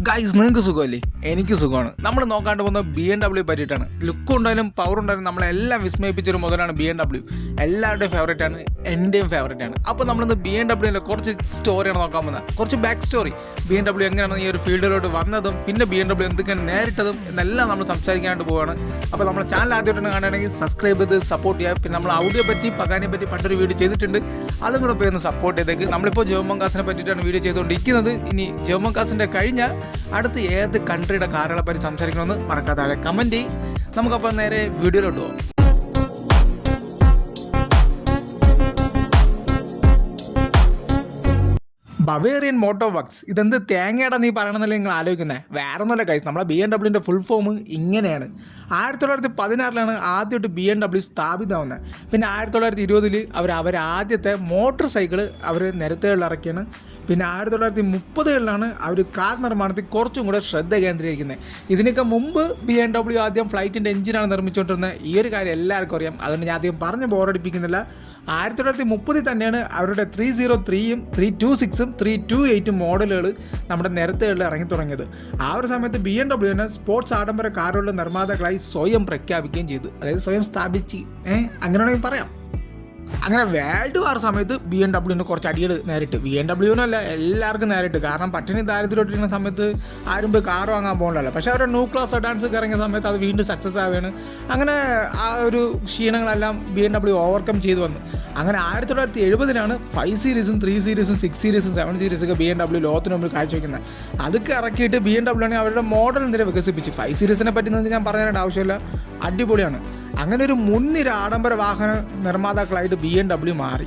Guys, നിങ്ങൾക്ക് സുഖമല്ലേ? എനിക്ക് സുഖമാണ്. നമ്മൾ നോക്കാണ്ട് പോകുന്ന BMW പറ്റിയിട്ടാണ്. ലുക്ക് ഉണ്ടായാലും പവർ ഉണ്ടായാലും നമ്മളെല്ലാം വിസ്മയിപ്പിച്ചൊരു മുതലാണ് BMW. എല്ലാവരുടെയും ഫേവറേറ്റ് ആണ്, എൻ്റെയും ഫേവറേറ്റ് ആണ്. അപ്പോൾ നമ്മളിന്ന് BMW കുറച്ച് സ്റ്റോറിയാണ് നോക്കാൻ പോകുന്നത്. കുറച്ച് ബാക്ക് സ്റ്റോറി, BMW എങ്ങനെയാണ് ഈ ഒരു ഫീൽഡിലോട്ട് വന്നതും പിന്നെ BMW എന്തൊക്കെയാണ് നേരിട്ടതും എന്നെല്ലാം നമ്മൾ സംസാരിക്കാനായിട്ട് പോവുകയാണ്. അപ്പോൾ നമ്മുടെ ചാനൽ ആദ്യമായിട്ടാണ് കാണുകയാണെങ്കിൽ സബ്സ്ക്രൈബ് ചെയ്ത് സപ്പോർട്ട് ചെയ്യുക. പിന്നെ നമ്മൾ ഔഡിയോ പറ്റി പകാനെ പറ്റി പണ്ടൊരു വീഡിയോ ചെയ്തിട്ടുണ്ട്, അതും കൂടെ പോയി ഒന്ന് സപ്പോർട്ട് ചെയ്തേക്ക്. നമ്മളിപ്പോൾ ജോമോങ്കാസിനെ പറ്റിയിട്ടാണ് വീഡിയോ ചെയ്തുകൊണ്ടിരിക്കുന്നത്. ഇനി ജോമോങ്കാസിൻ്റെ കഴിഞ്ഞ അടുത്ത് ഏത് കൺട്രിയുടെ കാറുകളെ പറ്റി സംസാരിക്കണമെന്ന് മറക്കാതെ കമൻറ്റ് ചെയ്യും. നമുക്കപ്പോൾ നേരെ വീഡിയോയിലോട്ട് പോകാം. Bavarian motor works. ഇതെന്ത് തേങ്ങയുടെ നീ പറയണമെന്നല്ലേ നിങ്ങൾ ആലോചിക്കുന്നത്? വേറെ ഒന്നുമല്ല ഗൈസ്, നമ്മളെ BMW ഫുൾ ഫോം ഇങ്ങനെയാണ്. 1916 ആദ്യമായിട്ട് BMW സ്ഥാപിതമാവുന്നത്. പിന്നെ 1920 അവർ ആദ്യത്തെ മോട്ടോർ സൈക്കിൾ അവർ നിരത്തുകളിൽ ഇറക്കിയാണ്. പിന്നെ 1930 അവർ കാർ നിർമ്മാണത്തിൽ കുറച്ചും കൂടെ ശ്രദ്ധ കേന്ദ്രീകരിക്കുന്നത്. ഇതിനൊക്കെ മുമ്പ് BMW ആദ്യം ഫ്ലൈറ്റിൻ്റെ എഞ്ചിനാണ് നിർമ്മിച്ചുകൊണ്ടിരുന്നത്. ഈ ഒരു കാര്യം എല്ലാവർക്കും അറിയാം, അതുകൊണ്ട് ഞാൻ ആദ്യം പറഞ്ഞ് ബോറടിപ്പിക്കുന്നില്ല. 1930 തന്നെയാണ് അവരുടെ 303-ഉം 326-ഉം 328 മോഡലുകൾ നമ്മുടെ നിരത്തുകളിൽ ഇറങ്ങി തുടങ്ങിയത്. ആ ഒരു സമയത്ത് BMW സ്പോർട്സ് ആഡംബര കാറുകളുടെ നിർമ്മാതാക്കളായി സ്വയം പ്രഖ്യാപിക്കുകയും ചെയ്തു. അതായത് സ്വയം സ്ഥാപിച്ച് അങ്ങനെ വേണമെങ്കിൽ പറയാം. അങ്ങനെ വേൾഡ് വാർ സമയത്ത് BMW കുറച്ച് അടികൾ നേരിട്ട്, BMW എല്ലാവർക്കും നേരിട്ട്. കാരണം പട്ടിണി ദാരിദ്ര്യമായിട്ടിരിക്കുന്ന സമയത്ത് ആരും പോയി കാർ വാങ്ങാൻ പോകണ്ടല്ലോ. പക്ഷേ അവരുടെ ന്യൂക്ലിയർ സെഡാൻസ് ഇറങ്ങിയ സമയത്ത് അത് വീണ്ടും സക്സസ് ആവുകയാണ്. അങ്ങനെ ആ ഒരു ക്ഷീണങ്ങളെല്ലാം BMW ഓവർകം ചെയ്തു വന്നു. അങ്ങനെ 1970 5 സീരീസും 3 സീരീസും 6 സീരീസും 7 സീരീസൊക്കെ BMW ലോകത്തിന് മുമ്പിൽ കാഴ്ചവെക്കുന്നത്. അതൊക്കെ ഇറക്കിയിട്ട് BMW അവരുടെ മോഡൽ നിര വികസിപ്പിച്ച്. 5 സീരീസിനെ പറ്റി നിങ്ങൾക്ക് ഞാൻ പറയാനായിട്ട് ആവശ്യമില്ല, അടിപൊളിയാണ്. അങ്ങനെ ഒരു മുൻനിര ആഡംബര വാഹന നിർമ്മാതാക്കളായിട്ട് BMW മാറി.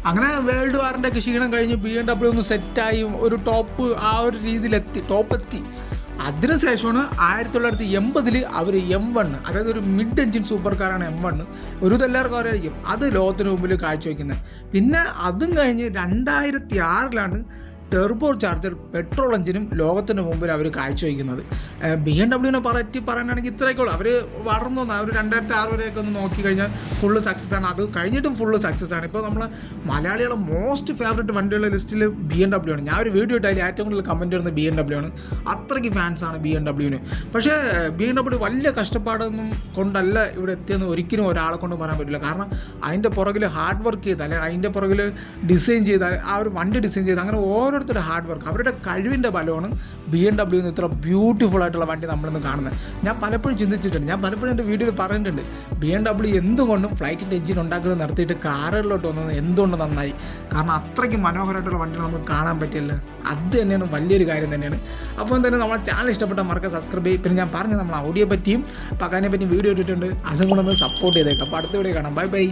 അങ്ങനെ വേൾഡ് വാറിൻ്റെ ക്ഷീണം കഴിഞ്ഞ് BMW ഒന്ന് സെറ്റായി ഒരു ടോപ്പ് ആ ഒരു രീതിയിലെത്തി, ടോപ്പെത്തി. അതിനുശേഷമാണ് 1980 അവർ M1, അതായത് ഒരു മിഡ് എഞ്ചിൻ സൂപ്പർ കാറാണ് M1. ഒരു ഇതെല്ലാവർക്കും അറിയായിരിക്കും, അത് ലോകത്തിന് മുമ്പിൽ കാഴ്ചവെക്കുന്നത്. പിന്നെ അതും കഴിഞ്ഞ് 2006 ടെർബോ ചാർജർ പെട്രോൾ എഞ്ചിനും ലോകത്തിന് മുമ്പിൽ അവർ കാഴ്ചവെക്കുന്നത്. BMW പറ്റി പറയാനാണെങ്കിൽ ഇത്രയൊക്കെ ഉള്ളൂ. അവർ വളർന്നു വന്ന അവർ 2006 വരെയൊക്കെ ഒന്ന് നോക്കിക്കഴിഞ്ഞാൽ ഫുള്ള് സക്സസ് ആണ്. അത് കഴിഞ്ഞിട്ടും ഫുള്ള് സക്സസ് ആണ്. ഇപ്പോൾ നമ്മൾ മലയാളികളുടെ മോസ്റ്റ് ഫേവറേറ്റ് വണ്ടിയുള്ള ലിസ്റ്റിൽ BMW ആണ്. ഞാൻ ഒരു വീഡിയോ ഇട്ടാൽ ഏറ്റവും കൂടുതൽ കമൻറ്റ് വരുന്നത് BMW ആണ്. അത്രയ്ക്ക് ഫാൻസാണ് BMW. പക്ഷേ BMW വലിയ കഷ്ടപ്പാടൊന്നും കൊണ്ടല്ല ഇവിടെ എത്തിയെന്ന് ഒരിക്കലും ഒരാളെ കൊണ്ട് പറയാൻ പറ്റില്ല. കാരണം അതിൻ്റെ പുറകിൽ ഹാർഡ് വർക്ക് ചെയ്ത്, അല്ലെങ്കിൽ അതിൻ്റെ പുറകിൽ ഡിസൈൻ ചെയ്താൽ, ആ ഒരു വണ്ടി ഡിസൈൻ ചെയ്ത്, അങ്ങനെ ഓരോരുത്തരുടെ ഹാർഡ് വർക്ക്, അവരുടെ കഴിവിൻ്റെ ബലമാണ് BMW ഇത്ര ബ്യൂട്ടിഫുൾ ആയിട്ടുള്ള വണ്ടി നമ്മളിന്ന് കാണുന്നത്. ഞാൻ പലപ്പോഴും ചിന്തിച്ചിട്ടുണ്ട്, ഞാൻ പലപ്പോഴും എൻ്റെ വീഡിയോയിൽ പറഞ്ഞിട്ടുണ്ട്, BMW എന്തുകൊണ്ടും ഫ്ലൈറ്റിൻ്റെ എഞ്ചിൻ ഉണ്ടാക്കുന്നത് നിർത്തിയിട്ട് കാറുകളിലോട്ട് വന്നത് എന്തുകൊണ്ട് നന്നായി. കാരണം അത്രയ്ക്ക് മനോഹരമായിട്ടുള്ള വണ്ടി നമുക്ക് കാണാൻ പറ്റില്ല. അത് തന്നെയാണ് വലിയൊരു കാര്യം തന്നെയാണ്. അപ്പോൾ എന്തായാലും നമ്മളെ ചാനൽ ഇഷ്ടപ്പെട്ട മറക്കുക സബ്സ്ക്രൈബ് ചെയ്യും. പിന്നെ ഞാൻ പറഞ്ഞ നമ്മൾ ഓഡിയോ പറ്റിയും പകാനെ പറ്റിയും വീഡിയോ ഇട്ടിട്ടുണ്ട്, അതും കൂടെ ഒന്ന് സപ്പോർട്ട് ചെയ്തേക്കാം. അപ്പോൾ അടുത്ത വീഡിയോ കാണാം. Bye bye.